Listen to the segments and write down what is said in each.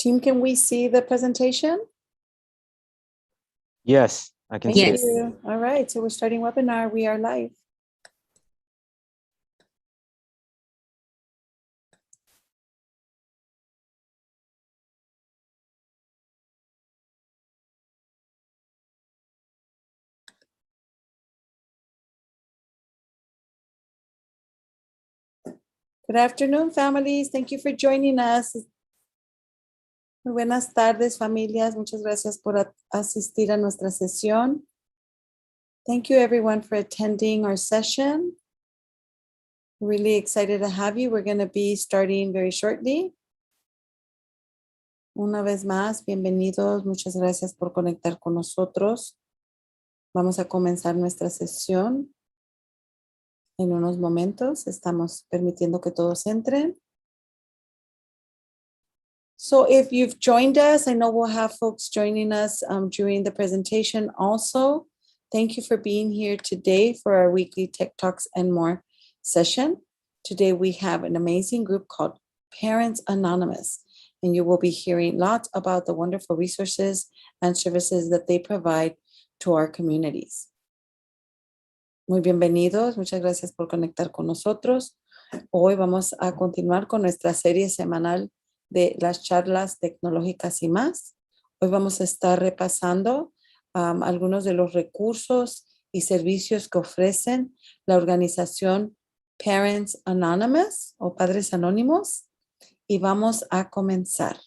Team, can we see the presentation? Yes, I can Thank see it. you. All right, so we're starting webinar. We are live. Good afternoon, families. Thank you for joining us. Muy buenas tardes, familias. Muchas gracias por asistir a nuestra sesión. Thank you, everyone, for attending our session. Really excited to have you. We're going to be starting very shortly. Una vez más, bienvenidos. Muchas gracias por conectar con nosotros. Vamos a comenzar nuestra sesión en unos momentos. Estamos permitiendo que todos entren. So if you've joined us, I know we'll have folks joining us during the presentation also. Thank you for being here today for our weekly Tech Talks and More session. Today we have an amazing group called Parents Anonymous, and you will be hearing lots about the wonderful resources and services that they provide to our communities. Muy bienvenidos, muchas gracias por conectar con nosotros. Hoy vamos a continuar con nuestra serie semanal de las charlas tecnológicas y más. Hoy vamos a estar repasando algunos de los recursos y servicios que ofrecen la organización Parents Anonymous o Padres Anónimos y vamos a comenzar.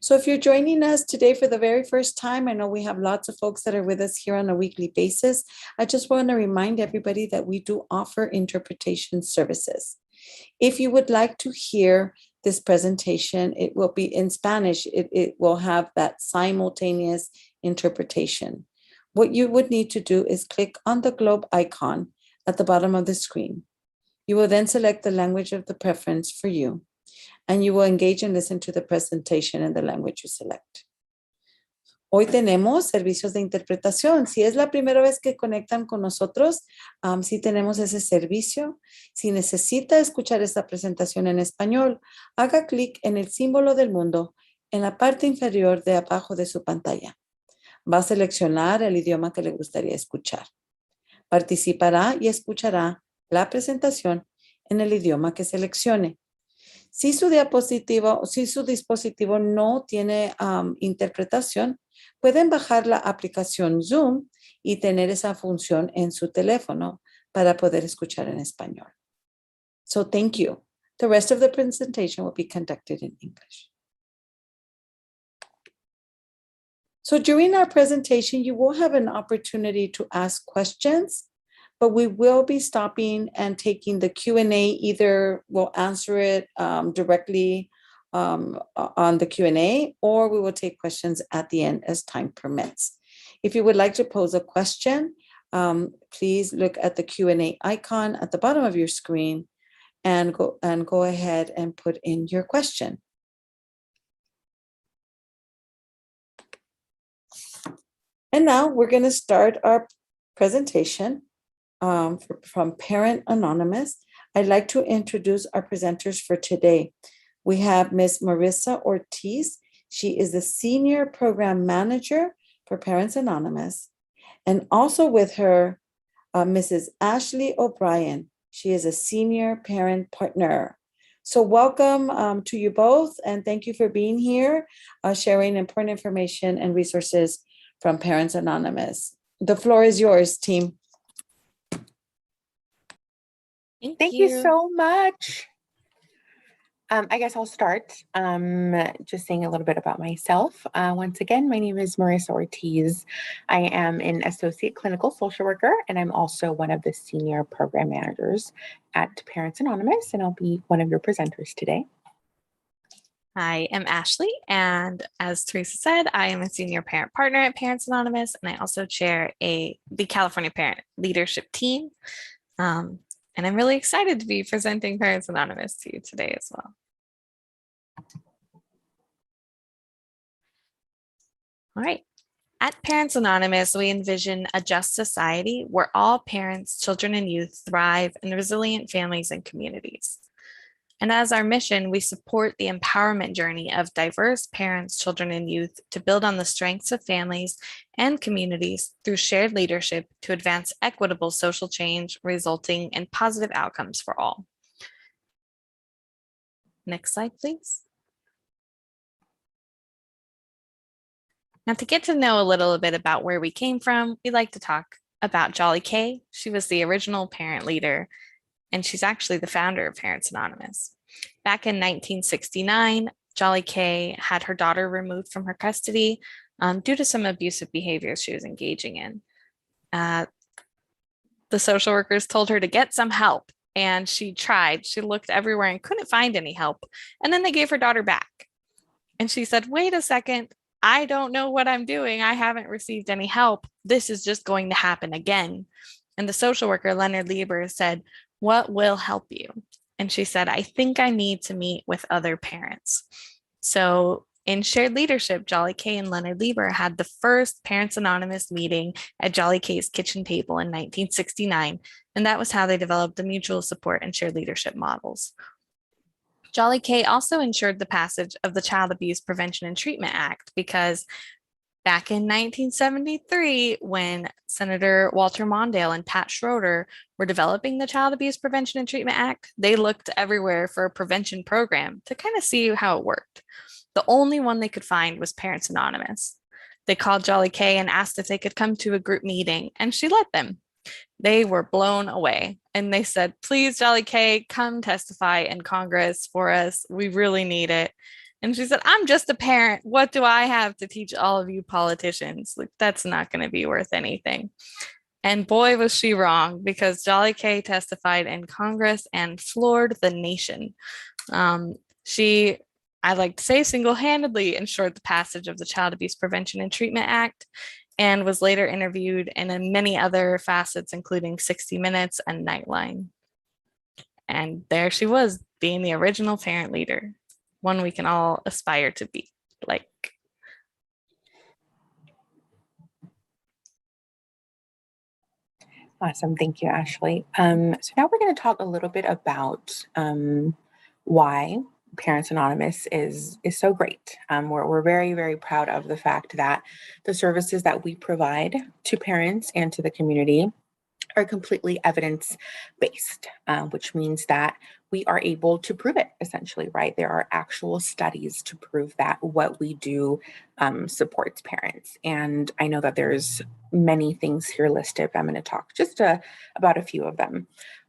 So if you're joining us today for the very first time, I know we have lots of folks that are with us here on a weekly basis. I just want to remind everybody that we do offer interpretation services. If you would like to hear this presentation, it will be in Spanish. It will have that simultaneous interpretation. What you would need to do is click on the globe icon at the bottom of the screen. You will then select the language of the preference for you, and you will engage and listen to the presentation in the language you select. Hoy tenemos servicios de interpretación. Si es la primera vez que conectan con nosotros, sí tenemos ese servicio. Si necesita escuchar esta presentación en español, haga clic en el símbolo del mundo en la parte inferior de abajo de su pantalla. Va a seleccionar el idioma que le gustaría escuchar. Participará y escuchará la presentación en el idioma que seleccione. Si su dispositivo no tiene interpretación, pueden bajar la aplicación Zoom y tener esa función en su teléfono para poder escuchar en español. So thank you. The rest of the presentation will be conducted in English. So during our presentation, you will have an opportunity to ask questions, but we will be stopping and taking the Q&A. Either we'll answer it directly on the Q&A, or we will take questions at the end as time permits. If you would like to pose a question, please look at the Q&A icon at the bottom of your screen and go ahead and put in your question. And now we're going to start our presentation from Parent Anonymous. I'd like to introduce our presenters for today. We have Ms. Marissa Ortiz. She is the Senior Program Manager for Parents Anonymous. And also with her, Mrs. Ashley O'Brien. She is a Senior Parent Partner. So welcome to you both, and thank you for being here, sharing important information and resources from Parents Anonymous. The floor is yours, team. Thank you so much. I guess I'll start just saying a little bit about myself. Once again, my name is Marissa Ortiz. I am an associate clinical social worker, and I'm also one of the senior program managers at Parents Anonymous, and I'll be one of your presenters today. I am Ashley, and as Teresa said, I am a senior parent partner at Parents Anonymous, and I also chair the California Parent Leadership Team. And I'm really excited to be presenting Parents Anonymous to you today as well. All right. At Parents Anonymous, we envision a just society where all parents, children, and youth thrive in resilient families and communities. And as our mission, we support the empowerment journey of diverse parents, children, and youth to build on the strengths of families and communities through shared leadership to advance equitable social change, resulting in positive outcomes for all. Next slide, please. Now, to get to know a little bit about where we came from, we like to talk about Jolly Kay. She was the original parent leader, and she's actually the founder of Parents Anonymous. Back in 1969, Jolly Kay had her daughter removed from her custody due to some abusive behaviors she was engaging in. The social workers told her to get some help, and she tried. She looked everywhere and couldn't find any help. And then they gave her daughter back. And she said, wait a second, I don't know what I'm doing. I haven't received any help. This is just going to happen again. And the social worker, Leonard Lieber, said, what will help you? And she said, I think I need to meet with other parents. So in shared leadership, Jolly Kay and Leonard Lieber had the first Parents Anonymous meeting at Jolly Kay's kitchen table in 1969. And that was how they developed the mutual support and shared leadership models. Jolly Kay also ensured the passage of the Child Abuse Prevention and Treatment Act because back in 1973, when Senator Walter Mondale and Pat Schroeder were developing the Child Abuse Prevention and Treatment Act, they looked everywhere for a prevention program to kind of see how it worked. The only one they could find was Parents Anonymous. They called Jolly Kay and asked if they could come to a group meeting, and she let them. They were blown away, and they said, please, Jolly Kay, come testify in Congress for us. We really need it. And she said, I'm just a parent. What do I have to teach all of you politicians? Like, that's not going to be worth anything. And boy, was she wrong, because Jolly Kay testified in Congress and floored the nation. She, I like to say, single-handedly ensured the passage of the Child Abuse Prevention and Treatment Act, and was later interviewed in many other facets, including 60 Minutes and Nightline. And there she was, being the original parent leader, one we can all aspire to be like. Awesome. Thank you, Ashley. So now we're going to talk a little bit about why Parents Anonymous is so great. We're very, very proud of the fact that the services that we provide to parents and to the community are completely evidence-based, which means that we are able to prove it, essentially, right? There are actual studies to prove that what we do supports parents. And I know that there's many things here listed, but I'm going to talk just about a few of them.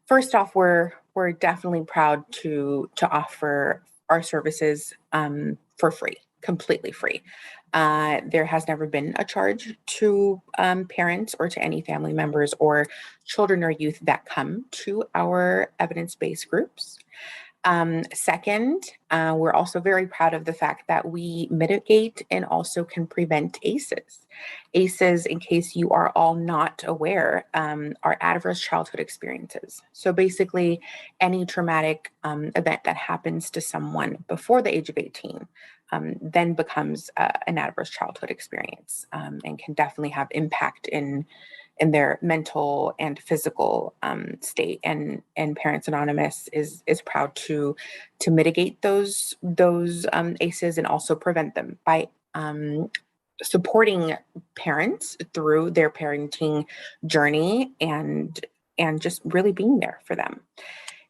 First off, we're definitely proud to offer our services for free, completely free. There has never been a charge to parents or to any family members or children or youth that come to our evidence-based groups. Second, we're also very proud of the fact that we mitigate and also can prevent ACEs. ACEs, in case you are all not aware, are adverse childhood experiences. So basically, any traumatic event that happens to someone before the age of 18 then becomes an adverse childhood experience and can definitely have impact in their mental and physical state. And Parents Anonymous is proud to mitigate those ACEs and also prevent them by supporting parents through their parenting journey and just really being there for them.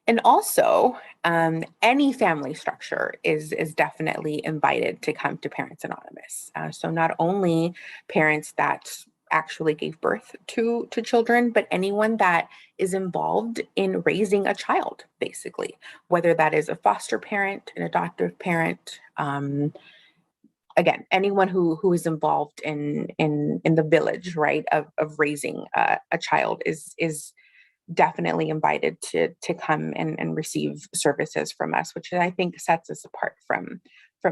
And also, any family structure is definitely invited to come to Parents Anonymous. So not only parents that actually gave birth to children, but anyone that is involved in raising a child, basically, whether that is a foster parent, an adoptive parent, again, anyone who is involved in the village, right, of raising a child is definitely invited to come and receive services from us, which I think sets us apart from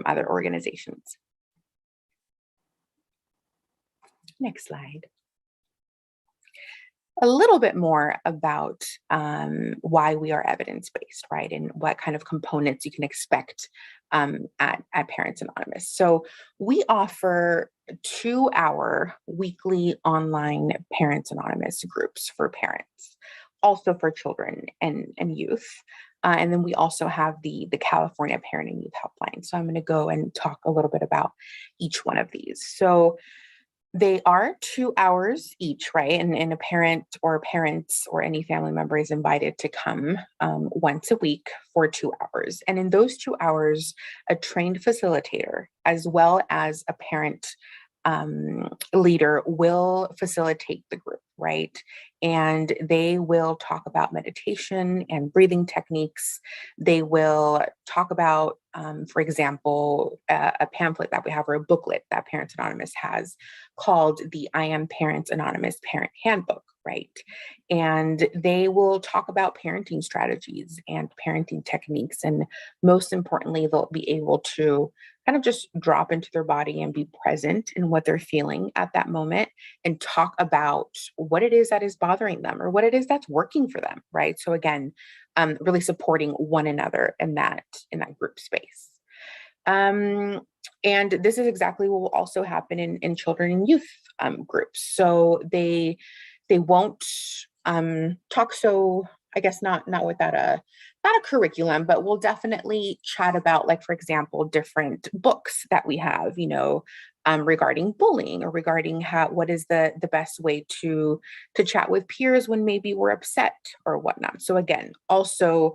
other organizations. Next slide. A little bit more about why we are evidence-based, right? And what kind of components you can expect at Parents Anonymous. So we offer 2-hour weekly online Parents Anonymous groups for parents, also for children and youth. And then we also have the California Parent and Youth Helpline. So I'm going to go and talk a little bit about each one of these. So they are 2 hours each, right? And a parent or parents or any family member is invited to come once a week for 2 hours. And in those 2 hours, a trained facilitator, as well as a parent leader, will facilitate the group, right? And they will talk about meditation and breathing techniques. They will talk about, for example, a pamphlet that we have, or a booklet that Parents Anonymous has, called the I Am Parents Anonymous Parent Handbook, right? And they will talk about parenting strategies and parenting techniques. And most importantly, they'll be able to kind of just drop into their body and be present in what they're feeling at that moment, and talk about what it is that is bothering them or what it is that's working for them, right? So again, really supporting one another in that group space. And this is exactly what will also happen in children and youth groups. So they won't talk, so I guess not without not a curriculum, but we'll definitely chat about, like, for example, different books that we have, regarding bullying, or regarding what is the best way to chat with peers when maybe we're upset or whatnot. So again, also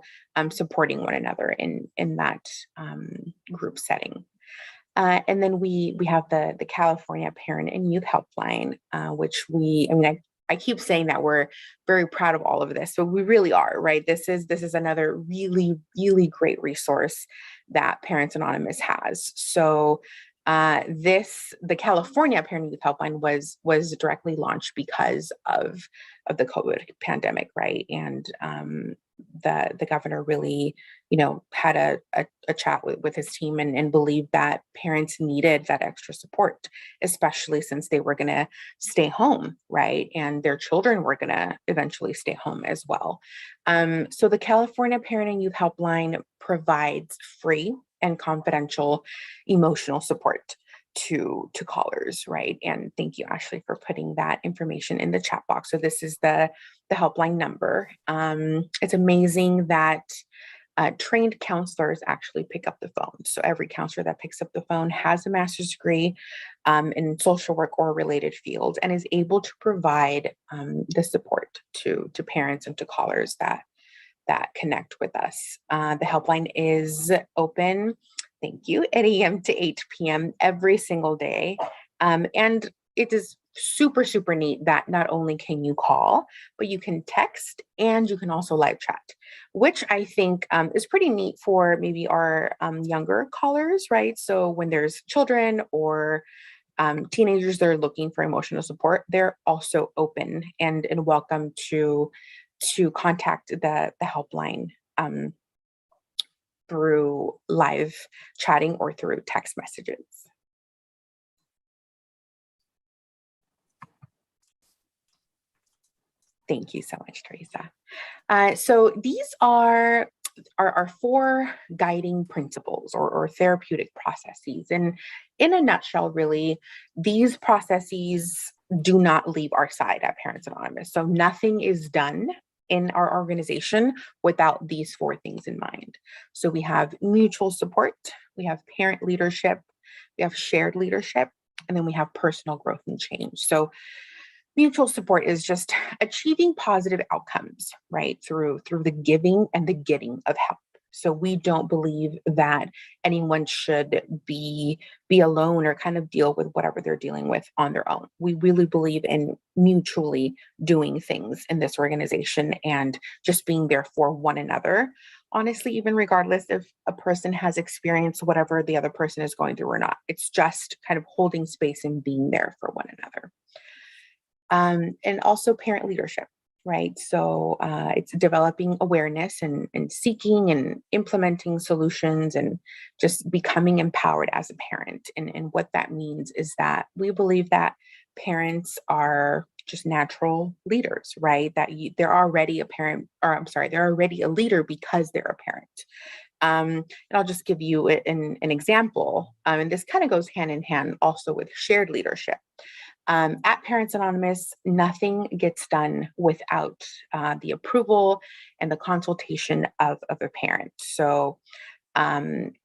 supporting one another in that group setting. And then we have the California Parent and Youth Helpline, which I keep saying that we're very proud of all of this, but we really are, right? This is another really, really great resource that Parents Anonymous has. So the California Parent and Youth Helpline was directly launched because of the COVID pandemic, right? And the governor really, had a chat with his team, and believed that parents needed that extra support, especially since they were going to stay home, right? And their children were going to eventually stay home as well. So the California Parent and Youth Helpline provides free and confidential emotional support to callers, right? And thank you, Ashley, for putting that information in the chat box. So this is the helpline number. It's amazing that trained counselors actually pick up the phone. So every counselor that picks up the phone has a master's degree in social work or related field, and is able to provide the support to parents and to callers that connect with us. The helpline is open, thank you, 8 a.m. to 8 p.m. every single day. And it is super, super neat that not only can you call, but you can text, and you can also live chat, which I think is pretty neat for maybe our younger callers, right? So when there's children or teenagers that are looking for emotional support, they're also open and welcome to contact the helpline through live chatting or through text messages. Thank you so much, Teresa. So these are our 4 guiding principles or therapeutic processes. And in a nutshell, really, these processes do not leave our side at Parents Anonymous. So nothing is done in our organization without these 4 things in mind. So we have mutual support, we have parent leadership, we have shared leadership, and then we have personal growth and change. So mutual support is just achieving positive outcomes, right? Through the giving and the getting of help. So we don't believe that anyone should be alone or kind of deal with whatever they're dealing with on their own. We really believe in mutually doing things in this organization and just being there for one another. Honestly, even regardless if a person has experienced whatever the other person is going through or not, it's just kind of holding space and being there for one another. And also parent leadership, right? So it's developing awareness and seeking and implementing solutions and just becoming empowered as a parent. And what that means is that we believe that parents are just natural leaders, right? That they're already a parent, or I'm sorry, they're already a leader because they're a parent. And I'll just give you an example. And this kind of goes hand in hand also with shared leadership. At Parents Anonymous, nothing gets done without the approval and the consultation of a parent. So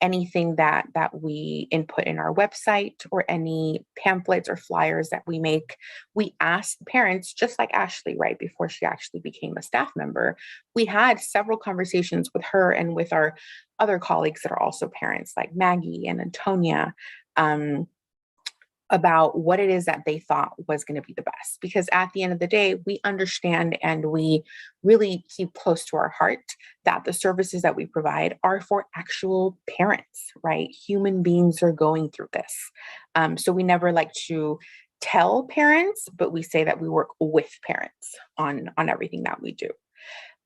anything that we input in our website or any pamphlets or flyers that we make, we ask parents, just like Ashley, right before she actually became a staff member, we had several conversations with her and with our other colleagues that are also parents, like Maggie and Antonia, about what it is that they thought was going to be the best. Because at the end of the day, we understand and we really keep close to our heart that the services that we provide are for actual parents, right? Human beings are going through this. So we never like to tell parents, but we say that we work with parents on everything that we do.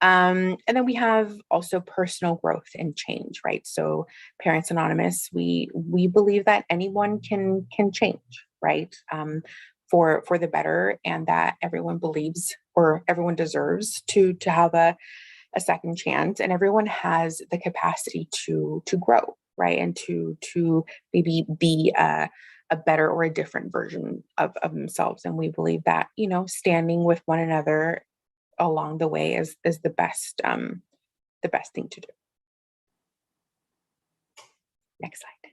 And then we have also personal growth and change, right? So Parents Anonymous, we believe that anyone can change, right? For the better, and that everyone believes or everyone deserves to have a second chance, and everyone has the capacity to grow, right? And to maybe be a better or a different version of themselves. And we believe that, standing with one another along the way is the best thing to do. Next slide.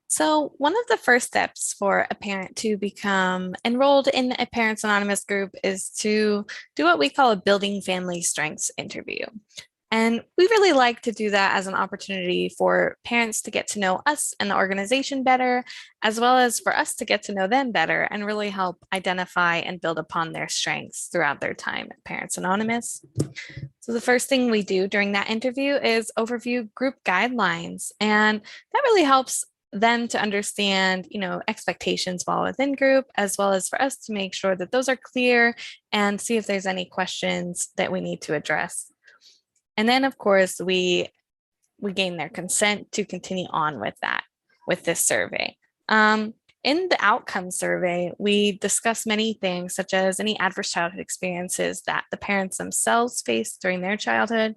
So one of the first steps for a parent to become enrolled in a Parents Anonymous group is to do what we call a Building Family Strengths interview. And we really like to do that as an opportunity for parents to get to know us and the organization better, as well as for us to get to know them better and really help identify and build upon their strengths throughout their time at Parents Anonymous. So the first thing we do during that interview is overview group guidelines. And that really helps them to understand, expectations while within group, as well as for us to make sure that those are clear and see if there's any questions that we need to address. And then, of course, we gain their consent to continue on with this survey. In the outcome survey, we discuss many things, such as any adverse childhood experiences that the parents themselves faced during their childhood,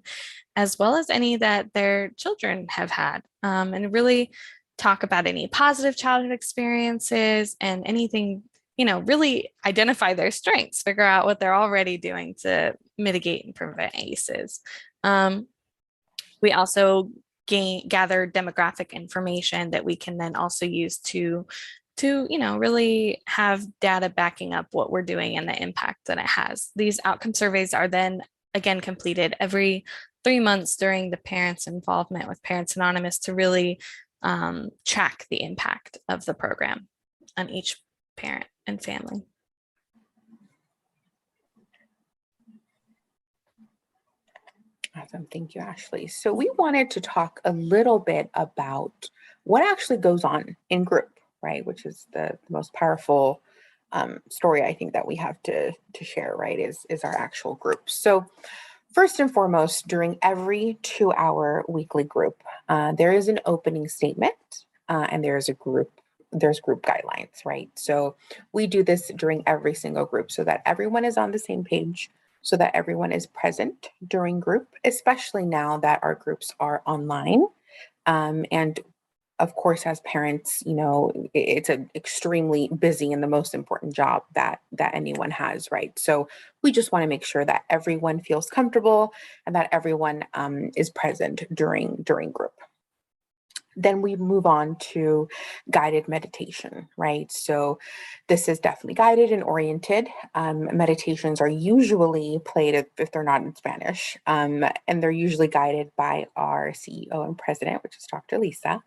as well as any that their children have had, and really talk about any positive childhood experiences and anything, really identify their strengths, figure out what they're already doing to mitigate and prevent ACEs. We also gather demographic information that we can then also use to really have data backing up what we're doing and the impact that it has. These outcome surveys are then again completed every 3 months during the parents' involvement with Parents Anonymous to really track the impact of the program on each parent and family. Awesome. Thank you, Ashley. So we wanted to talk a little bit about what actually goes on in group, right? Which is the most powerful story I think that we have to share, right? Is our actual group. So first and foremost, during every 2-hour weekly group, there is an opening statement and there's group guidelines, right? So we do this during every single group so that everyone is on the same page, so that everyone is present during group, especially now that our groups are online. And of course, as parents, it's an extremely busy and the most important job that anyone has, right? So we just want to make sure that everyone feels comfortable and that everyone is present during group. Then we move on to guided meditation, right? So this is definitely guided and oriented. Meditations are usually played if they're not in Spanish, and they're usually guided by our CEO and president, which is Dr. Lisa.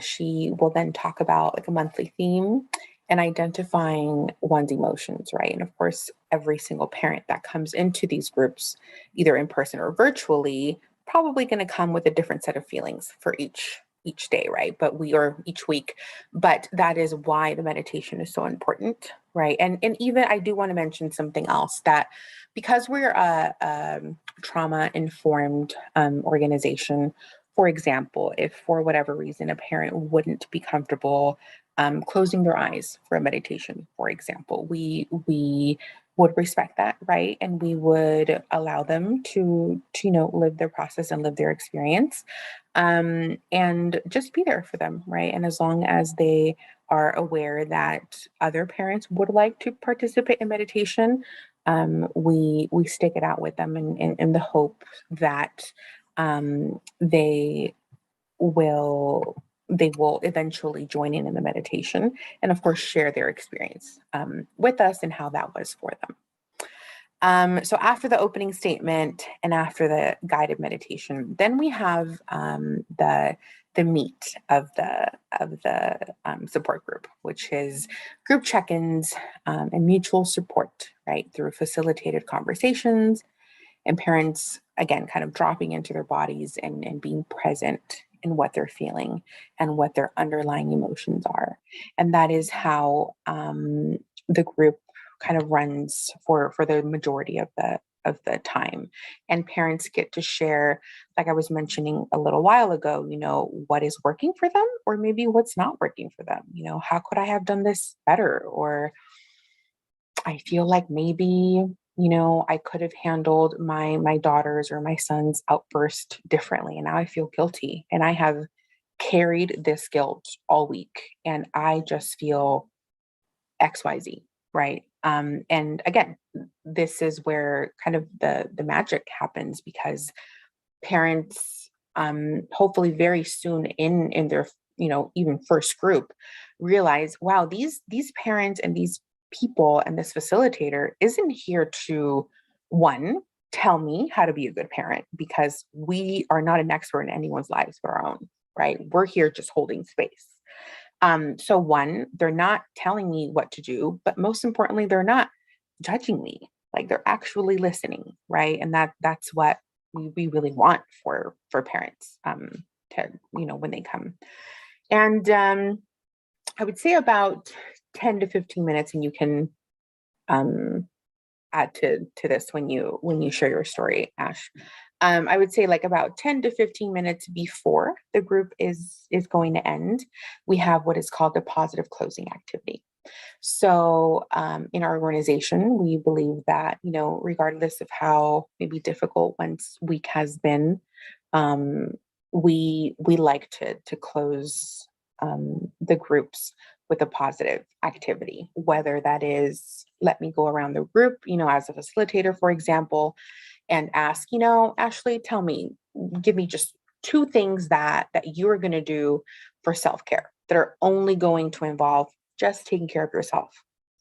She will then talk about like a monthly theme and identifying one's emotions, right? And of course, every single parent that comes into these groups, either in person or virtually, probably going to come with a different set of feelings for each day, right? Each week. But that is why the meditation is so important, right? And even I do want to mention something else, that because we're a trauma-informed organization, for example, if for whatever reason a parent wouldn't be comfortable closing their eyes for a meditation, for example. We would respect that, right? And we would allow them to live their process and live their experience, and just be there for them, right? And as long as they are aware that other parents would like to participate in meditation, we stick it out with them in the hope that they will eventually join in the meditation, and of course share their experience with us and how that was for them. So after the opening statement and after the guided meditation, then we have the meat of the support group, which is group check-ins and mutual support, right, through facilitated conversations and parents, again, kind of dropping into their bodies and being present in what they're feeling and what their underlying emotions are. And that is how the group kind of runs for the majority of the time. And parents get to share, like I was mentioning a little while ago, what is working for them, or maybe what's not working for them. How could I have done this better? Or I feel like maybe I could have handled my daughter's or my son's outburst differently, and now I feel guilty, and I have carried this guilt all week, and I just feel XYZ, right? And again, this is where kind of the magic happens, because parents, hopefully very soon in their even first group, realize, wow, these parents and these people and this facilitator isn't here to, one, tell me how to be a good parent, because we are not an expert in anyone's lives but our own, right? We're here just holding space. So one, they're not telling me what to do, but most importantly, they're not judging me. Like, they're actually listening, right? And that's what we really want for parents, to when they come. And I would say about 10 to 15 minutes, and you can add to this when you share your story, Ash. I would say like about 10 to 15 minutes before the group is going to end, we have what is called a positive closing activity. So in our organization, we believe that, regardless of how maybe difficult one's week has been, we like to close the groups with a positive activity, whether that is, let me go around the group, as a facilitator, for example, and ask, Ashley, tell me, give me just 2 things that you're going to do for self-care that are only going to involve just taking care of yourself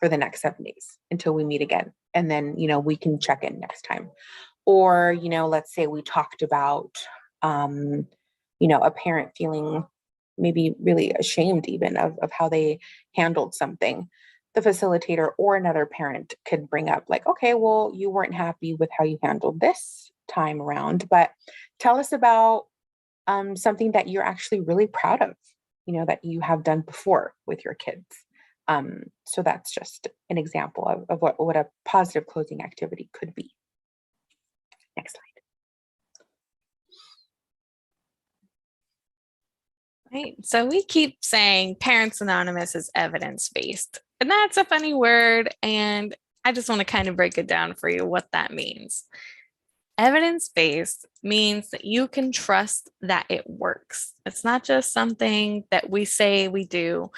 for the next 7 days until we meet again. And then, we can check in next time. Or, let's say we talked about, a parent feeling maybe really ashamed even of how they handled something. The facilitator or another parent could bring up like, okay, well, you weren't happy with how you handled this time around, but tell us about something that you're actually really proud of, that you have done before with your kids. So that's just an example of what a positive closing activity could be. Next slide. Right. So we keep saying Parents Anonymous is evidence-based, and that's a funny word. And I just want to kind of break it down for you what that means. Evidence-based means that you can trust that it works. It's not just something that we say we do.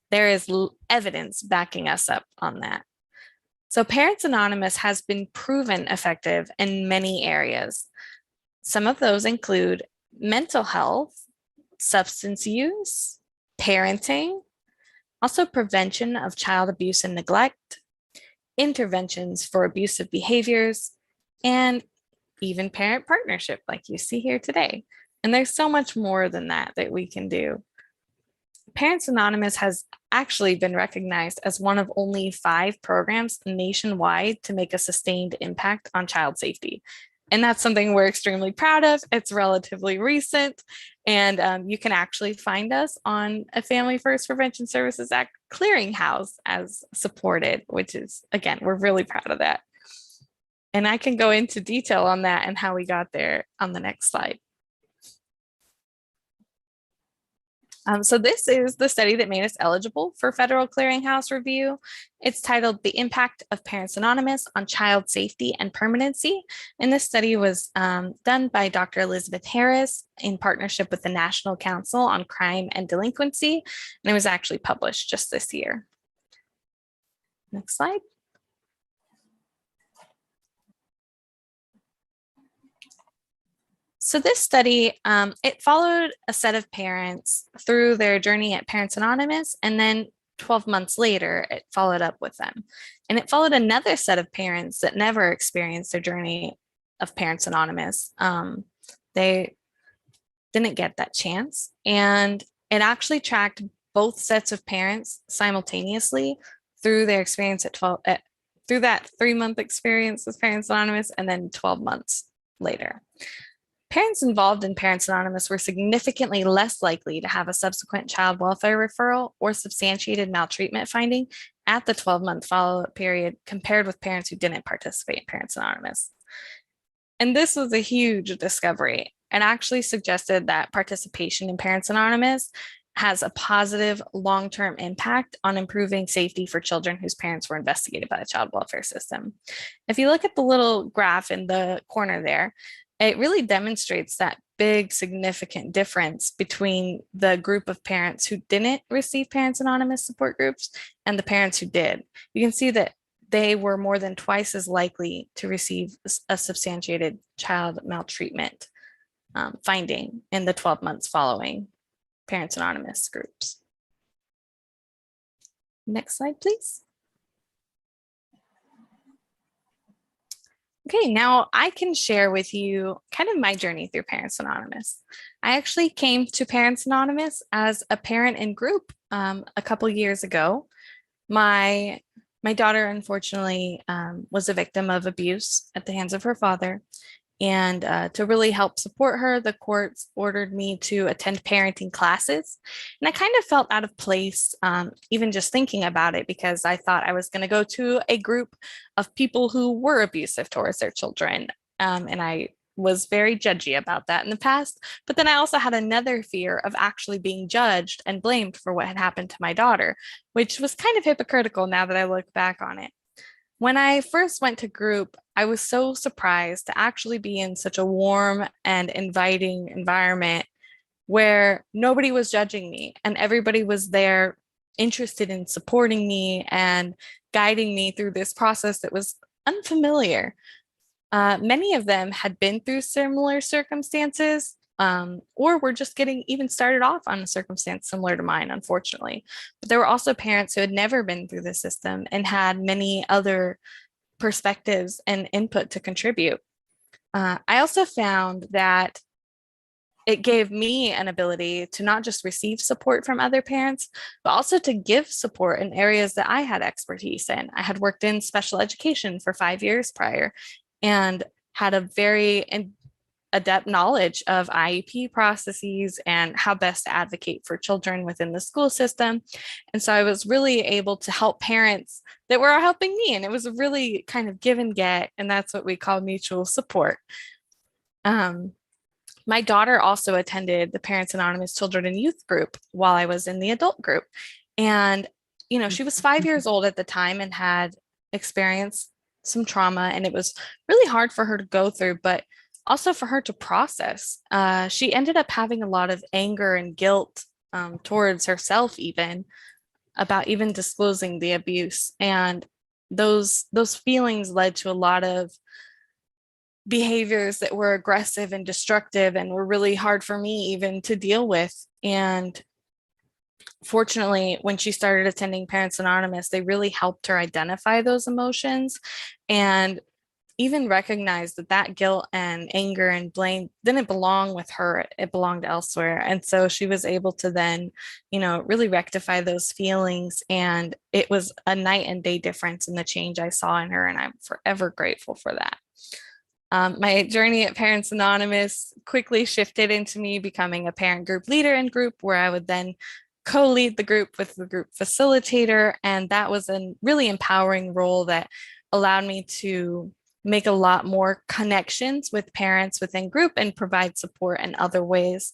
There is evidence backing us up on that. So Parents Anonymous has been proven effective in many areas. Some of those include mental health, substance use, parenting, also prevention of child abuse and neglect, interventions for abusive behaviors, and even parent partnership like you see here today. And there's so much more than that we can do. Parents Anonymous has actually been recognized as one of only 5 programs nationwide to make a sustained impact on child safety. And that's something we're extremely proud of. It's relatively recent, and you can actually find us on a Family First Prevention Services Act clearinghouse as supported, which is, again, we're really proud of that. And I can go into detail on that and how we got there on the next slide. So this is the study that made us eligible for federal clearinghouse review. It's titled The Impact of Parents Anonymous on Child Safety and Permanency. And this study was done by Dr. Elizabeth Harris in partnership with the National Council on Crime and Delinquency. And it was actually published just this year. Next slide. So this study, it followed a set of parents through their journey at Parents Anonymous, and then 12 months later, it followed up with them. And it followed another set of parents that never experienced their journey of Parents Anonymous. They didn't get that chance. And it actually tracked both sets of parents simultaneously through their experience through that 3-month experience with Parents Anonymous, and then 12 months later. Parents involved in Parents Anonymous were significantly less likely to have a subsequent child welfare referral or substantiated maltreatment finding at the 12-month follow-up period compared with parents who didn't participate in Parents Anonymous. And this was a huge discovery and actually suggested that participation in Parents Anonymous has a positive long-term impact on improving safety for children whose parents were investigated by the child welfare system. If you look at the little graph in the corner there, it really demonstrates that big significant difference between the group of parents who didn't receive Parents Anonymous support groups and the parents who did. You can see that they were more than twice as likely to receive a substantiated child maltreatment finding in the 12 months following Parents Anonymous groups. Next slide, please. Okay, now I can share with you kind of my journey through Parents Anonymous. I actually came to Parents Anonymous as a parent in group a couple years ago. My daughter, unfortunately, was a victim of abuse at the hands of her father. And to really help support her, the courts ordered me to attend parenting classes. And I kind of felt out of place, even just thinking about it, because I thought I was going to go to a group of people who were abusive towards their children. And I was very judgy about that in the past. But then I also had another fear of actually being judged and blamed for what had happened to my daughter, which was kind of hypocritical now that I look back on it. When I first went to group, I was so surprised to actually be in such a warm and inviting environment where nobody was judging me and everybody was there interested in supporting me and guiding me through this process that was unfamiliar. Many of them had been through similar circumstances, or were just getting even started off on a circumstance similar to mine, unfortunately. But there were also parents who had never been through the system and had many other perspectives and input to contribute. I also found that it gave me an ability to not just receive support from other parents, but also to give support in areas that I had expertise in. I had worked in special education for 5 years prior and had a very adept knowledge of IEP processes and how best to advocate for children within the school system. And so I was really able to help parents that were helping me. And it was a really kind of give and get. And that's what we call mutual support. My daughter also attended the Parents Anonymous Children and Youth group while I was in the adult group. And, you know, she was 5 years old at the time and had experienced some trauma. And it was really hard for her to go through, but also for her to process. She ended up having a lot of anger and guilt towards herself, even about even disclosing the abuse. And those feelings led to a lot of behaviors that were aggressive and destructive and were really hard for me even to deal with. And fortunately, when she started attending Parents Anonymous, they really helped her identify those emotions and even recognize that that guilt and anger and blame didn't belong with her, it belonged elsewhere. And so she was able to then, you know, really rectify those feelings. And it was a night and day difference in the change I saw in her. And I'm forever grateful for that. My journey at Parents Anonymous quickly shifted into me becoming a parent group leader in group, where I would then co-lead the group with the group facilitator. And that was a really empowering role that allowed me to make a lot more connections with parents within group and provide support in other ways.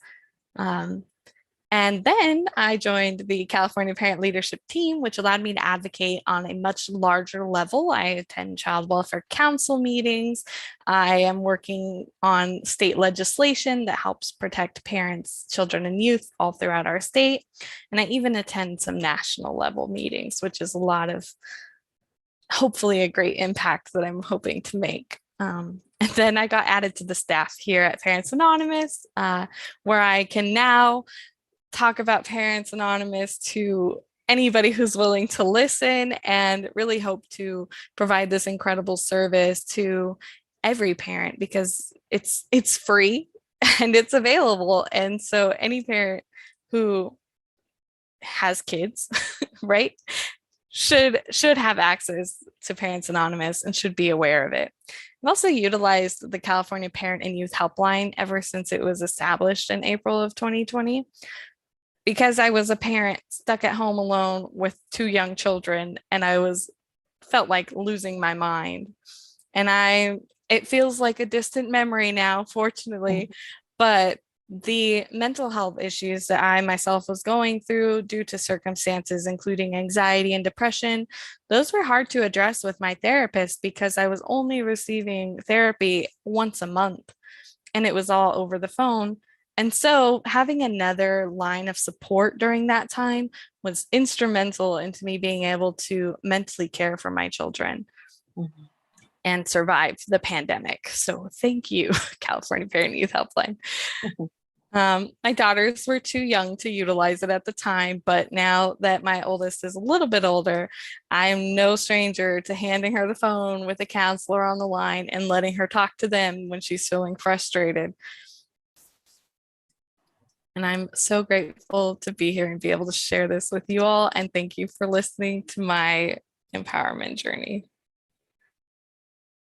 And then I joined the California Parent Leadership Team, which allowed me to advocate on a much larger level. I attend child welfare council meetings. I am working on state legislation that helps protect parents, children, and youth all throughout our state. And I even attend some national level meetings, which is a lot of, hopefully, a great impact that I'm hoping to make. And then I got added to the staff here at Parents Anonymous, where I can now talk about Parents Anonymous to anybody who's willing to listen, and really hope to provide this incredible service to every parent, because it's free and it's available. And so any parent who has kids, right, should have access to Parents Anonymous and should be aware of it. I've also utilized the California Parent and Youth Helpline ever since it was established in April of 2020, because I was a parent stuck at home alone with 2 young children, and felt like losing my mind. And it feels like a distant memory now, fortunately, but the mental health issues that I myself was going through due to circumstances, including anxiety and depression, those were hard to address with my therapist, because I was only receiving therapy once a month and it was all over the phone. And so having another line of support during that time was instrumental into me being able to mentally care for my children and survive the pandemic. So thank you, California Parent Youth Helpline. My daughters were too young to utilize it at the time, but now that my oldest is a little bit older, I'm no stranger to handing her the phone with a counselor on the line and letting her talk to them when she's feeling frustrated. And I'm so grateful to be here and be able to share this with you all. And thank you for listening to my empowerment journey.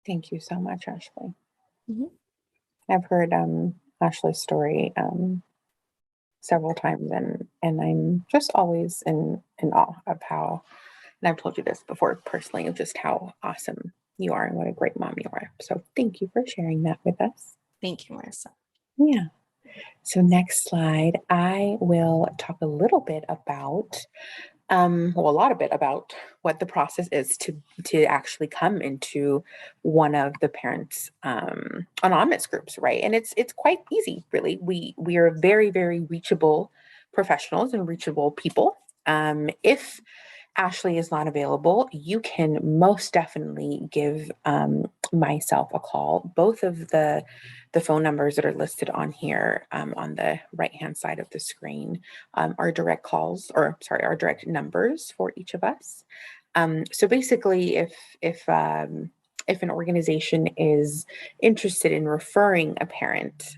Thank you so much, Ashley. I've heard Ashley's story several times, and I'm just always in awe of how, and I've told you this before personally, of just how awesome you are and what a great mom you are. So thank you for sharing that with us. Thank you, Marissa. Yeah. So next slide, I will talk a little bit about, a lot of bit about what the process is to actually come into one of the parents' anonymous groups, right? And it's quite easy, really. We are very, very reachable professionals and reachable people. If Ashley is not available, you can most definitely give myself a call. Both of the phone numbers that are listed on here on the right-hand side of the screen are direct calls, or sorry, are direct numbers for each of us. So basically, if an organization is interested in referring a parent,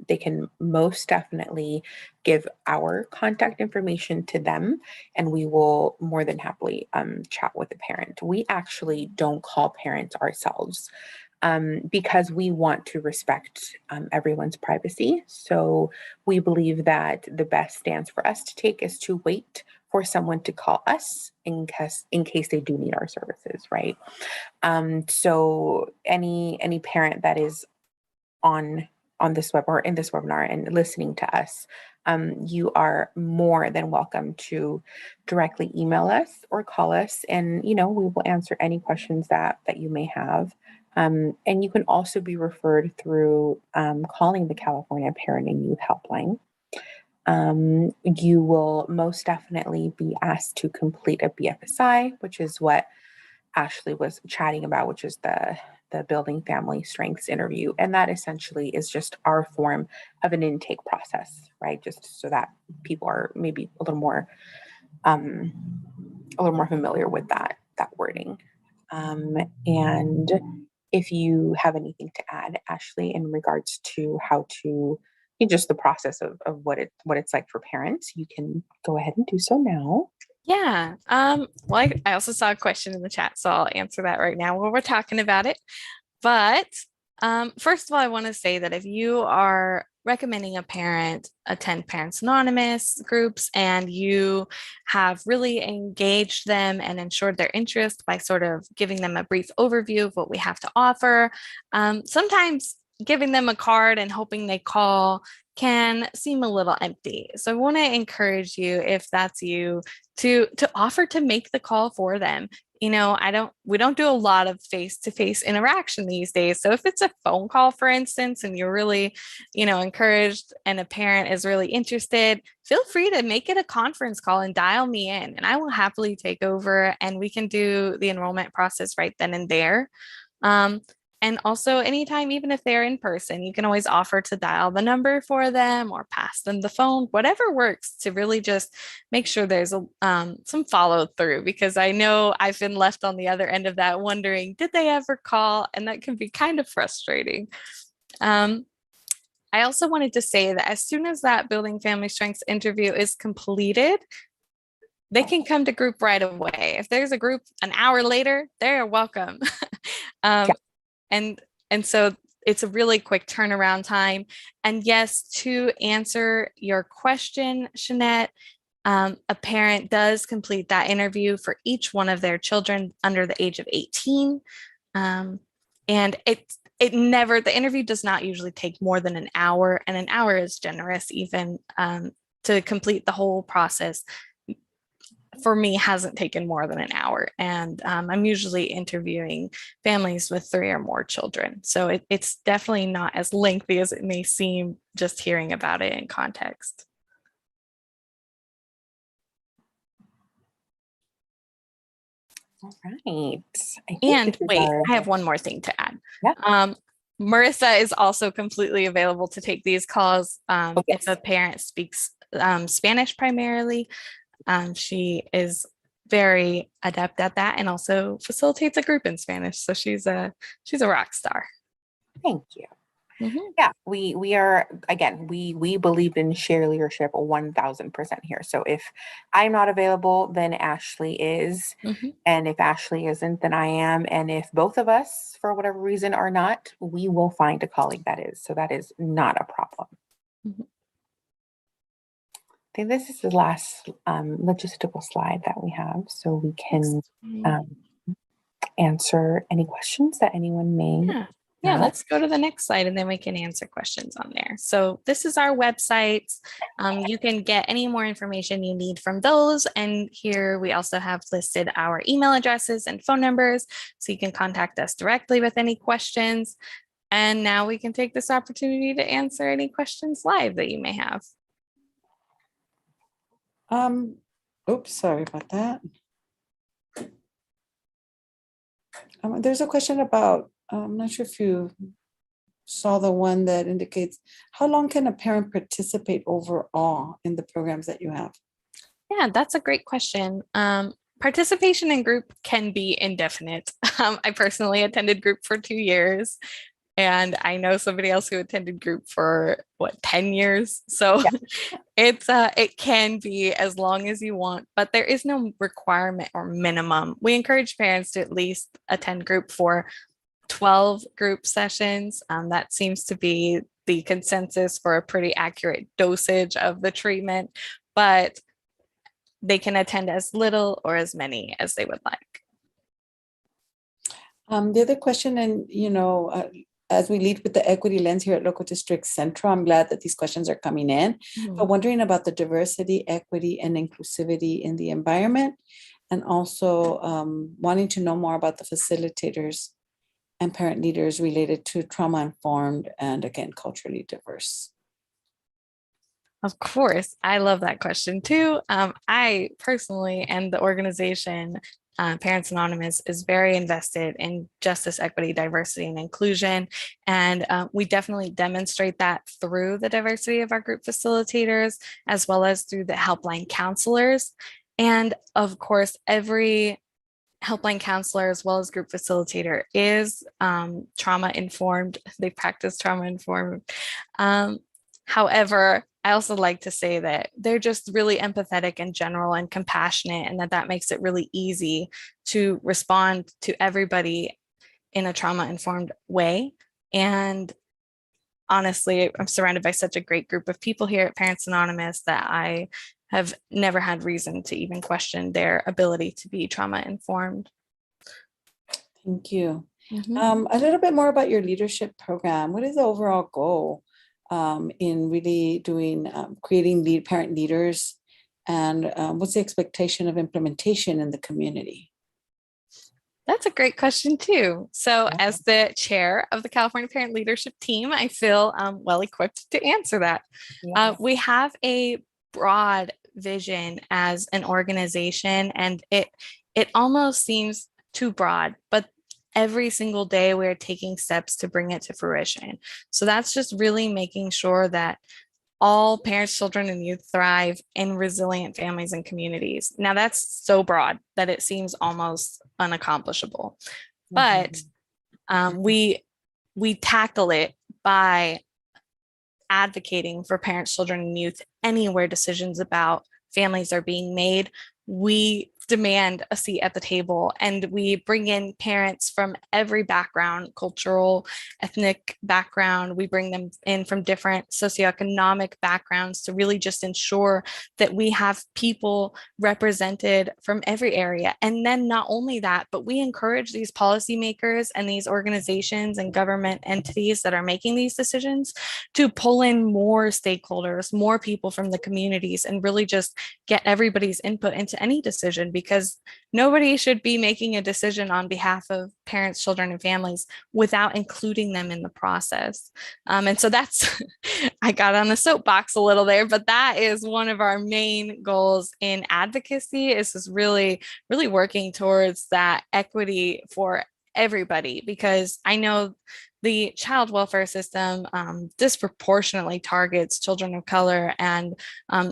they can most definitely give our contact information to them, and we will more than happily chat with the parent. We actually don't call parents ourselves because we want to respect everyone's privacy. So we believe that the best stance for us to take is to wait for someone to call us in case they do need our services, right? So any parent that is on this web or in this webinar and listening to us, you are more than welcome to directly email us or call us, and we will answer any questions that you may have. And you can also be referred through calling the California Parent and Youth Helpline. You will most definitely be asked to complete a BFSI, which is what Ashley was chatting about, which is the Building Family Strengths interview. And that essentially is just our form of an intake process, right? Just so that people are maybe a little more familiar with that wording. And if you have anything to add, Ashley, in regards to how to just the process of what it's like for parents, you can go ahead and do so now. Yeah. Well, I also saw a question in the chat, so I'll answer that right now while we're talking about it. But first of all, I want to say that if you are recommending a parent attend Parents Anonymous groups and you have really engaged them and ensured their interest by sort of giving them a brief overview of what we have to offer, sometimes giving them a card and hoping they call can seem a little empty. So I want to encourage you, if that's you, to offer to make the call for them. You know, we don't do a lot of face-to-face interaction these days. So if it's a phone call, for instance, and you're really, you know, encouraged and a parent is really interested, feel free to make it a conference call and dial me in, and I will happily take over and we can do the enrollment process right then and there. And also anytime, even if they're in person, you can always offer to dial the number for them or pass them the phone, whatever works, to really just make sure there's some follow through, because I know I've been left on the other end of that wondering, did they ever call? And that can be kind of frustrating. I also wanted to say that as soon as that Building Family Strengths interview is completed, they can come to group right away. If there's a group an hour later, they're welcome. And so it's a really quick turnaround time. And yes, to answer your question, Shanette, a parent does complete that interview for each one of their children under the age of 18. And the interview does not usually take more than an hour, and an hour is generous even to complete the whole process. For me, hasn't taken more than an hour, and I'm usually interviewing families with 3 or more children, so it's definitely not as lengthy as it may seem just hearing about it in context. All right. And wait, I have one more thing to add. Yeah. Marissa is also completely available to take these calls if a parent speaks Spanish primarily. She is very adept at that and also facilitates a group in Spanish. So she's a rock star. Thank you. Mm-hmm. Yeah, we are, again, we believe in share leadership 1000% here. So if I'm not available, then Ashley is. Mm-hmm. And if Ashley isn't, then I am. And if both of us, for whatever reason, are not, we will find a colleague that is. So that is not a problem. Mm-hmm. I think this is the last logistical slide that we have, so we can answer any questions that anyone may. Yeah, let's go to the next slide and then we can answer questions on there. So this is our website. You can get any more information you need from those. And here we also have listed our email addresses and phone numbers, so you can contact us directly with any questions. And now we can take this opportunity to answer any questions live that you may have. Oops, sorry about that. There's a question about, I'm not sure if you saw the one that indicates how long can a parent participate overall in the programs that you have? Yeah, that's a great question. Participation in group can be indefinite. I personally attended group for 2 years. And I know somebody else who attended group for 10 years. So yeah. It can be as long as you want, but there is no requirement or minimum. We encourage parents to at least attend group for 12 group sessions. That seems to be the consensus for a pretty accurate dosage of the treatment, but they can attend as little or as many as they would like. The other question, and as we lead with the equity lens here at Local District Central, I'm glad that these questions are coming in, but wondering about the diversity, equity, and inclusivity in the environment, and also wanting to know more about the facilitators and parent leaders related to trauma-informed and, again, culturally diverse. Of course, I love that question too. I personally and the organization Parents Anonymous is very invested in justice, equity, diversity, and inclusion. And we definitely demonstrate that through the diversity of our group facilitators, as well as through the helpline counselors. And of course, every helpline counselor as well as group facilitator is trauma informed. They practice trauma informed. However, I also like to say that they're just really empathetic in general and compassionate, and that makes it really easy to respond to everybody in a trauma-informed way. And honestly, I'm surrounded by such a great group of people here at Parents Anonymous that I have never had reason to even question their ability to be trauma-informed. Thank you. A little bit more about your leadership program. What is the overall goal? in really doing, creating parent leaders? And what's the expectation of implementation in the community? That's a great question too. So as the chair of the California Parent Leadership Team, I feel well equipped to answer that. We have a broad vision as an organization, and it almost seems too broad, but every single day we're taking steps to bring it to fruition. So that's just really making sure that all parents, children, and youth thrive in resilient families and communities. Now, that's so broad that it seems almost unaccomplishable, but we tackle it by advocating for parents, children, and youth anywhere decisions about families are being made. We demand a seat at the table, and we bring in parents from every background, cultural, ethnic background. We bring them in from different socioeconomic backgrounds to really just ensure that we have people represented from every area. And then not only that, but we encourage these policymakers and these organizations and government entities that are making these decisions to pull in more stakeholders, more people from the communities, and really just get everybody's input into any decision, because nobody should be making a decision on behalf of parents, children, and families without including them in the process. And so that's, I got on the soapbox a little there, but that is one of our main goals in advocacy, is just really, really working towards that equity for everybody, because I know the child welfare system disproportionately targets children of color and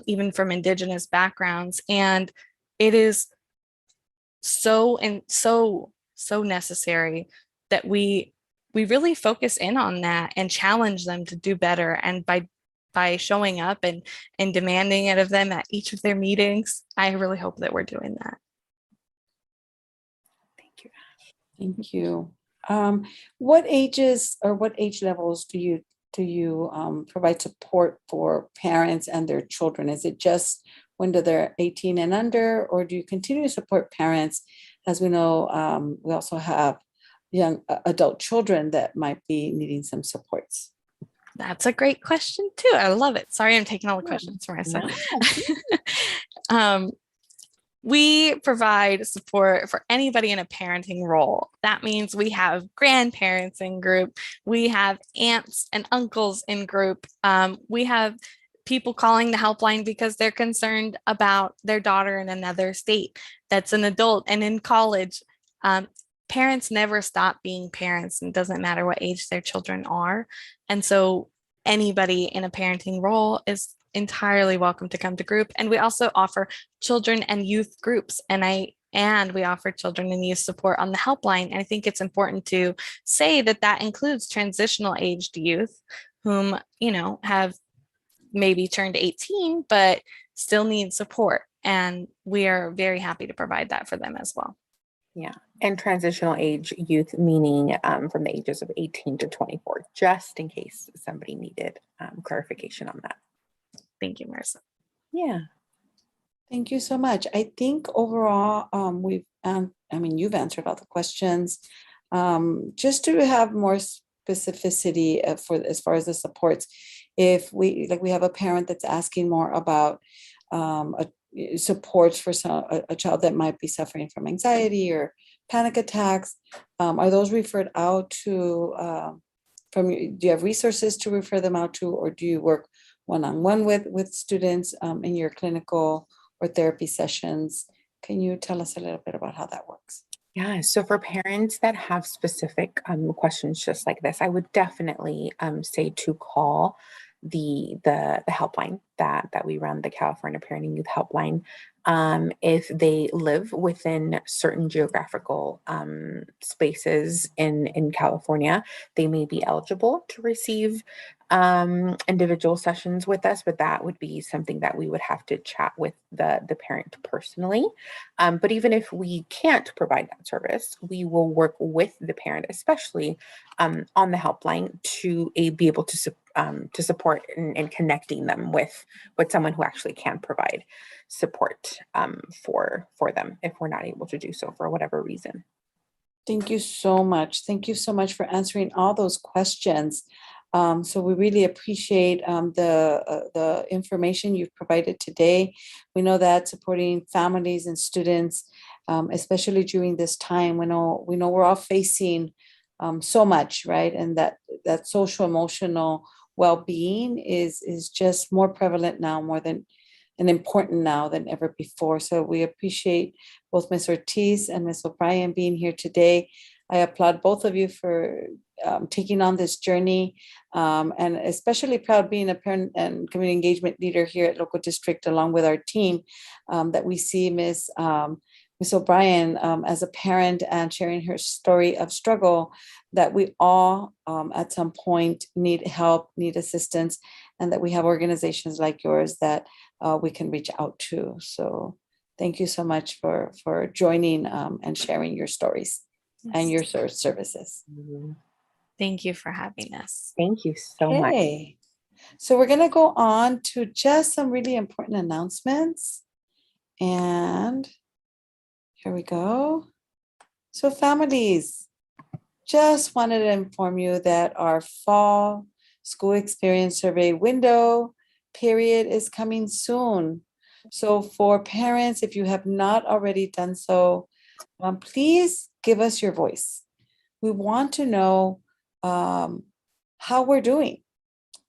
even from indigenous backgrounds. And it is so necessary that we really focus in on that and challenge them to do better. And by showing up and demanding it of them at each of their meetings, I really hope that we're doing that. Thank you. Thank you. What ages or what age levels do you provide support for parents and their children? Is it just when they're 18 and under, or do you continue to support parents? As we know, we also have young adult children that might be needing some supports. That's a great question too. I love it. Sorry, I'm taking all the questions for myself. We provide support for anybody in a parenting role. That means we have grandparents in group, we have aunts and uncles in group, we have people calling the helpline because they're concerned about their daughter in another state that's an adult and in college. Parents never stop being parents, and it doesn't matter what age their children are. And so anybody in a parenting role is entirely welcome to come to group. And we also offer children and youth groups, and we offer children and youth support on the helpline. And I think it's important to say that that includes transitional aged youth whom, have maybe turned 18, but still need support. And we are very happy to provide that for them as well. Yeah. And transitional age youth, meaning from the ages of 18 to 24, just in case somebody needed clarification on that. Thank you, Marissa. Yeah. Thank you so much. I think overall, you've answered all the questions. Just to have more specificity for as far as the supports, if we have a parent that's asking more about supports for a child that might be suffering from anxiety or panic attacks, are those referred out to do you have resources to refer them out to, or do you work one-on-one with students in your clinical or therapy sessions? Can you tell us a little bit about how that works? Yeah, so for parents that have specific questions just like this, I would definitely say to call the helpline that we run, the California Parenting Youth Helpline. If they live within certain geographical spaces in California, they may be eligible to receive individual sessions with us, but that would be something that we would have to chat with the parent personally. But even if we can't provide that service, we will work with the parent, especially on the helpline, to be able to support and connecting them with someone who actually can provide support for them if we're not able to do so for whatever reason. Thank you so much. Thank you so much for answering all those questions. So we really appreciate the information you've provided today. We know that supporting families and students, especially during this time, we know we're all facing so much, right? And that social emotional well-being is just more prevalent now, more than and important now than ever before. So we appreciate both Ms. Ortiz and Ms. O'Brien being here today. I applaud both of you for taking on this journey, and especially proud being a parent and community engagement leader here at local district, along with our team, that we see Ms. O'Brien as a parent and sharing her story of struggle, that we all at some point need help, need assistance, and that we have organizations like yours that we can reach out to. So thank you so much for joining and sharing your stories and your services. Thank you for having us. Thank you so much. Okay. So we're going to go on to just some really important announcements. And here we go. So families, just wanted to inform you that our fall school experience survey window period is coming soon. So for parents, if you have not already done so, please give us your voice. We want to know how we're doing.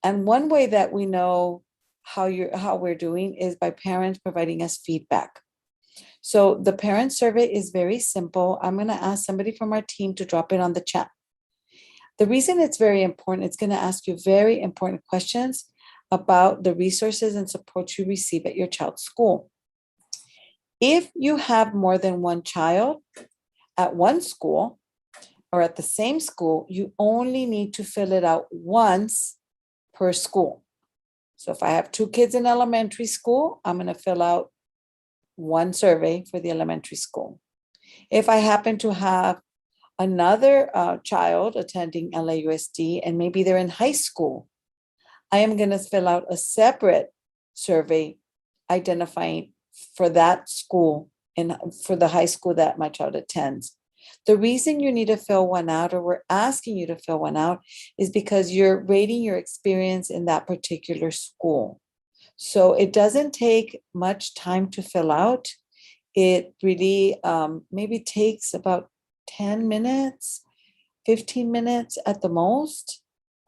And one way that we know how we're doing is by parents providing us feedback. So the parent survey is very simple. I'm going to ask somebody from our team to drop it on the chat. The reason it's very important, it's going to ask you very important questions about the resources and support you receive at your child's school. If you have more than one child at one school or at the same school, you only need to fill it out once per school. So if I have 2 kids in elementary school, I'm going to fill out one survey for the elementary school. If I happen to have another child attending LAUSD and maybe they're in high school, I am going to fill out a separate survey identifying for that school and for the high school that my child attends. The reason you need to fill one out, or we're asking you to fill one out, is because you're rating your experience in that particular school. So it doesn't take much time to fill out. It really maybe takes about 10 minutes, 15 minutes at the most.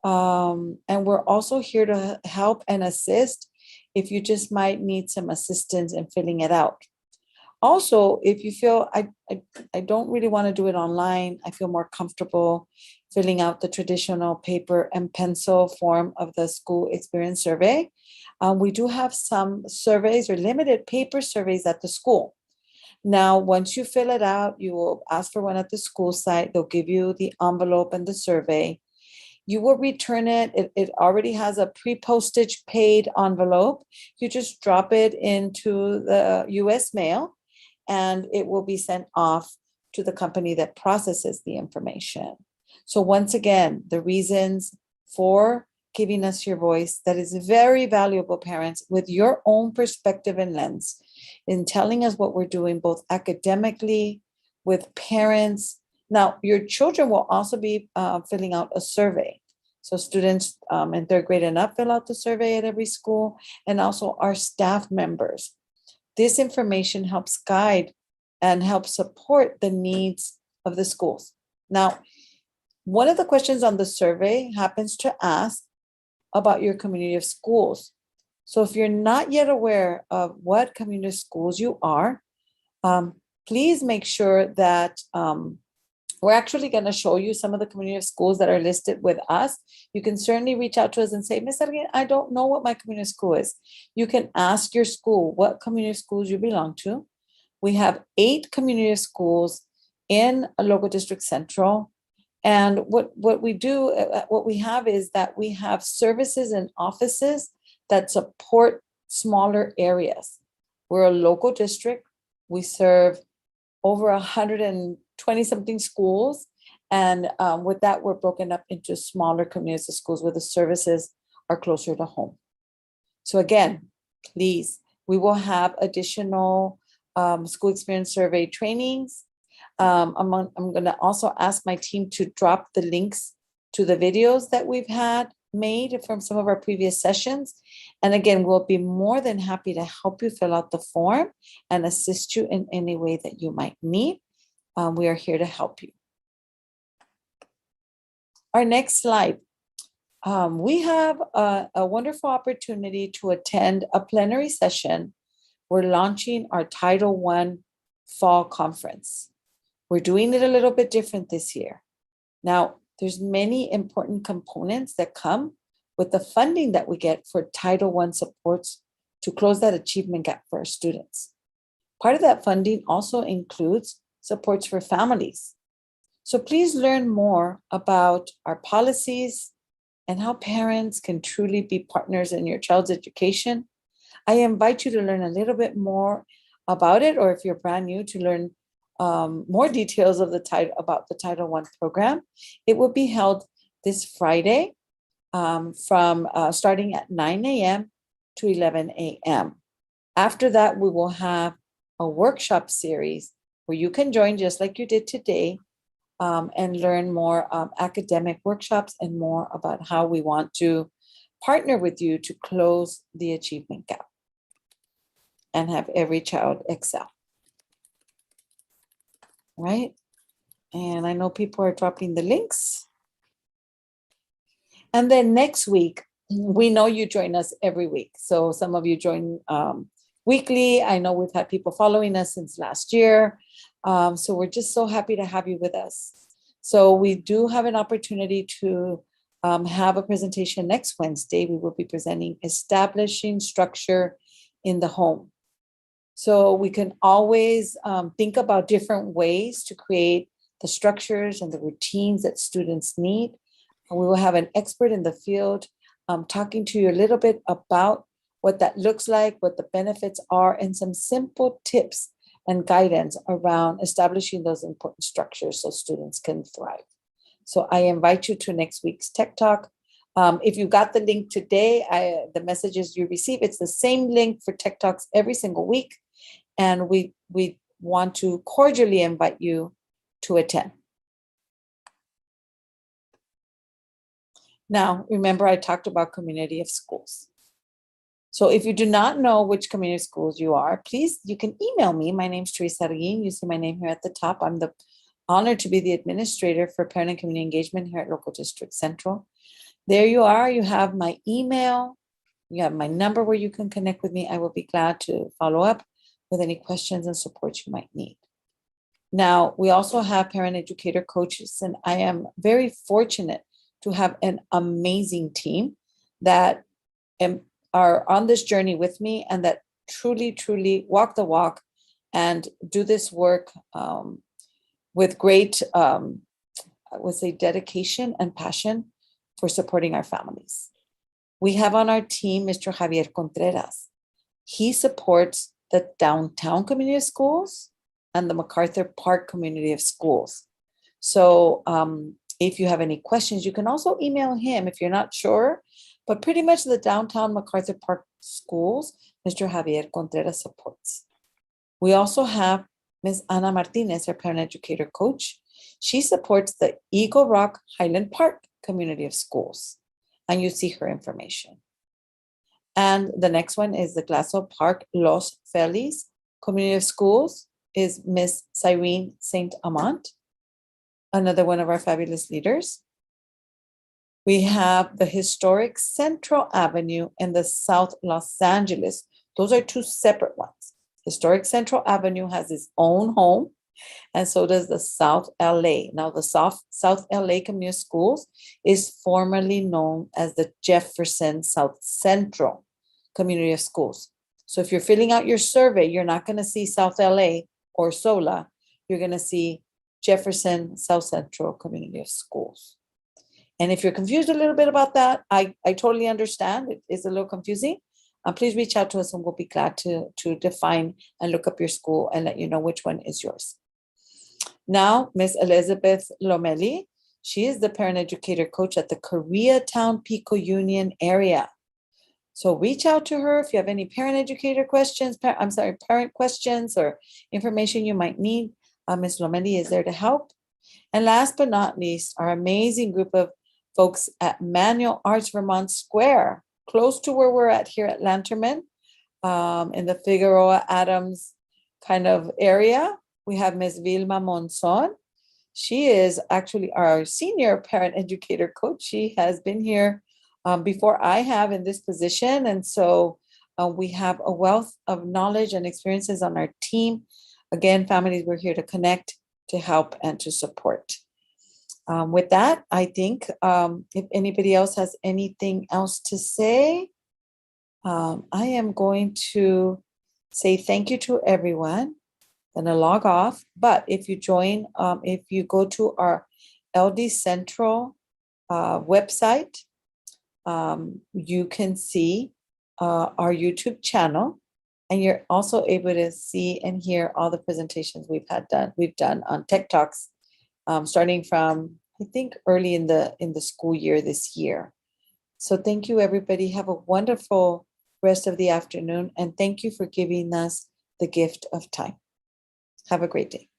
And we're also here to help and assist if you just might need some assistance in filling it out. Also, if you feel I don't really want to do it online, I feel more comfortable filling out the traditional paper and pencil form of the school experience survey. We do have some surveys or limited paper surveys at the school. Now, once you fill it out, you will ask for one at the school site. They'll give you the envelope and the survey. You will return it. It already has a pre-postage paid envelope. You just drop it into the US mail, and it will be sent off to the company that processes the information. So once again, the reasons for giving us your voice, that is very valuable, parents, with your own perspective and lens in telling us what we're doing, both academically, with parents. Now, your children will also be filling out a survey. So students in 3rd grade and up fill out the survey at every school, and also our staff members. This information helps guide and help support the needs of the schools. Now, one of the questions on the survey happens to ask about your community of schools. So if you're not yet aware of what community of schools you are, please make sure that we're actually going to show you some of the community of schools that are listed with us. You can certainly reach out to us and say, Ms. Arguin, I don't know what my community school is. You can ask your school what community schools you belong to. We have 8 community schools in a local district central. And what we do, what we have is that we have services and offices that support smaller areas. We're a local district. We serve over 120 something schools. And with that, we're broken up into smaller communities of schools where the services are closer to home. So again, please, we will have additional school experience survey trainings. I'm going to also ask my team to drop the links to the videos that we've had made from some of our previous sessions. And again, we'll be more than happy to help you fill out the form and assist you in any way that you might need. We are here to help you. Our next slide. We have a wonderful opportunity to attend a plenary session. We're launching our Title I Fall Conference. We're doing it a little bit different this year. Now, there's many important components that come with the funding that we get for Title I supports to close that achievement gap for our students. Part of that funding also includes supports for families. So please learn more about our policies and how parents can truly be partners in your child's education. I invite you to learn a little bit more about it, or if you're brand new, to learn more details of about the Title I program. It will be held this Friday from starting at 9 a.m. to 11 a.m. After that, we will have a workshop series where you can join just like you did today and learn more academic workshops and more about how we want to partner with you to close the achievement gap and have every child excel. Right? And I know people are dropping the links. And then next week, we know you join us every week. So some of you join weekly. I know we've had people following us since last year. So we're just so happy to have you with us. So we do have an opportunity to have a presentation next Wednesday. We will be presenting Establishing Structure in the Home. So we can always think about different ways to create the structures and the routines that students need. And we will have an expert in the field talking to you a little bit about what that looks like, what the benefits are, and some simple tips and guidance around establishing those important structures so students can thrive. So I invite you to next week's Tech Talk. If you got the link today, the messages you receive, it's the same link for Tech Talks every single week. And we want to cordially invite you to attend. Now, remember I talked about community of schools. So if you do not know which community schools you are, please, you can email me. My name's Teresa Arguin. You see my name here at the top. I'm honored to be the administrator for parent and community engagement here at Local District Central. There you are. You have my email. You have my number where you can connect with me. I will be glad to follow up with any questions and support you might need. Now, we also have parent educator coaches, and I am very fortunate to have an amazing team that are on this journey with me and that truly, truly walk the walk and do this work with great, I would say, dedication and passion for supporting our families. We have on our team Mr. Javier Contreras. He supports the downtown community of schools and the MacArthur Park community of schools. So if you have any questions, you can also email him if you're not sure. But pretty much the downtown MacArthur Park schools, Mr. Javier Contreras supports. We also have Ms. Ana Martinez, our parent educator coach. She supports the Eagle Rock Highland Park community of schools. And you see her information. And the next one is the Glassell Park Los Feliz community of schools is Ms. Cyrene St. Amant, another one of our fabulous leaders. We have the historic Central Avenue and the South Los Angeles. Those are two separate ones. Historic Central Avenue has its own home, and so does the South LA. Now, the South LA Community Schools is formerly known as the Jefferson South Central Community of Schools. So if you're filling out your survey, you're not going to see South LA or SOLA. You're going to see Jefferson South Central Community of Schools. And if you're confused a little bit about that, I totally understand. It is a little confusing. Please reach out to us and we'll be glad to define and look up your school and let you know which one is yours. Now, Ms. Elizabeth Lomelli, she is the parent educator coach at the Koreatown Pico Union area. So reach out to her if you have any parent educator questions, parent questions or information you might need. Ms. Lomelli is there to help. And last but not least, our amazing group of folks at Manual Arts Vermont Square, close to where we're at here at Lanterman, in the Figueroa Adams kind of area. We have Ms. Vilma Monzon. She is actually our senior parent educator coach. She has been here before I have in this position. And so we have a wealth of knowledge and experiences on our team. Again, families, we're here to connect, to help, and to support. With that, I think if anybody else has anything else to say, I am going to say thank you to everyone. I'm gonna log off. But if you join, if you go to our LD Central website, you can see our YouTube channel, and you're also able to see and hear all the presentations we've done on Tech Talks, starting from, I think, early in the school year this year. So thank you, everybody. Have a wonderful rest of the afternoon, and thank you for giving us the gift of time. Have a great day.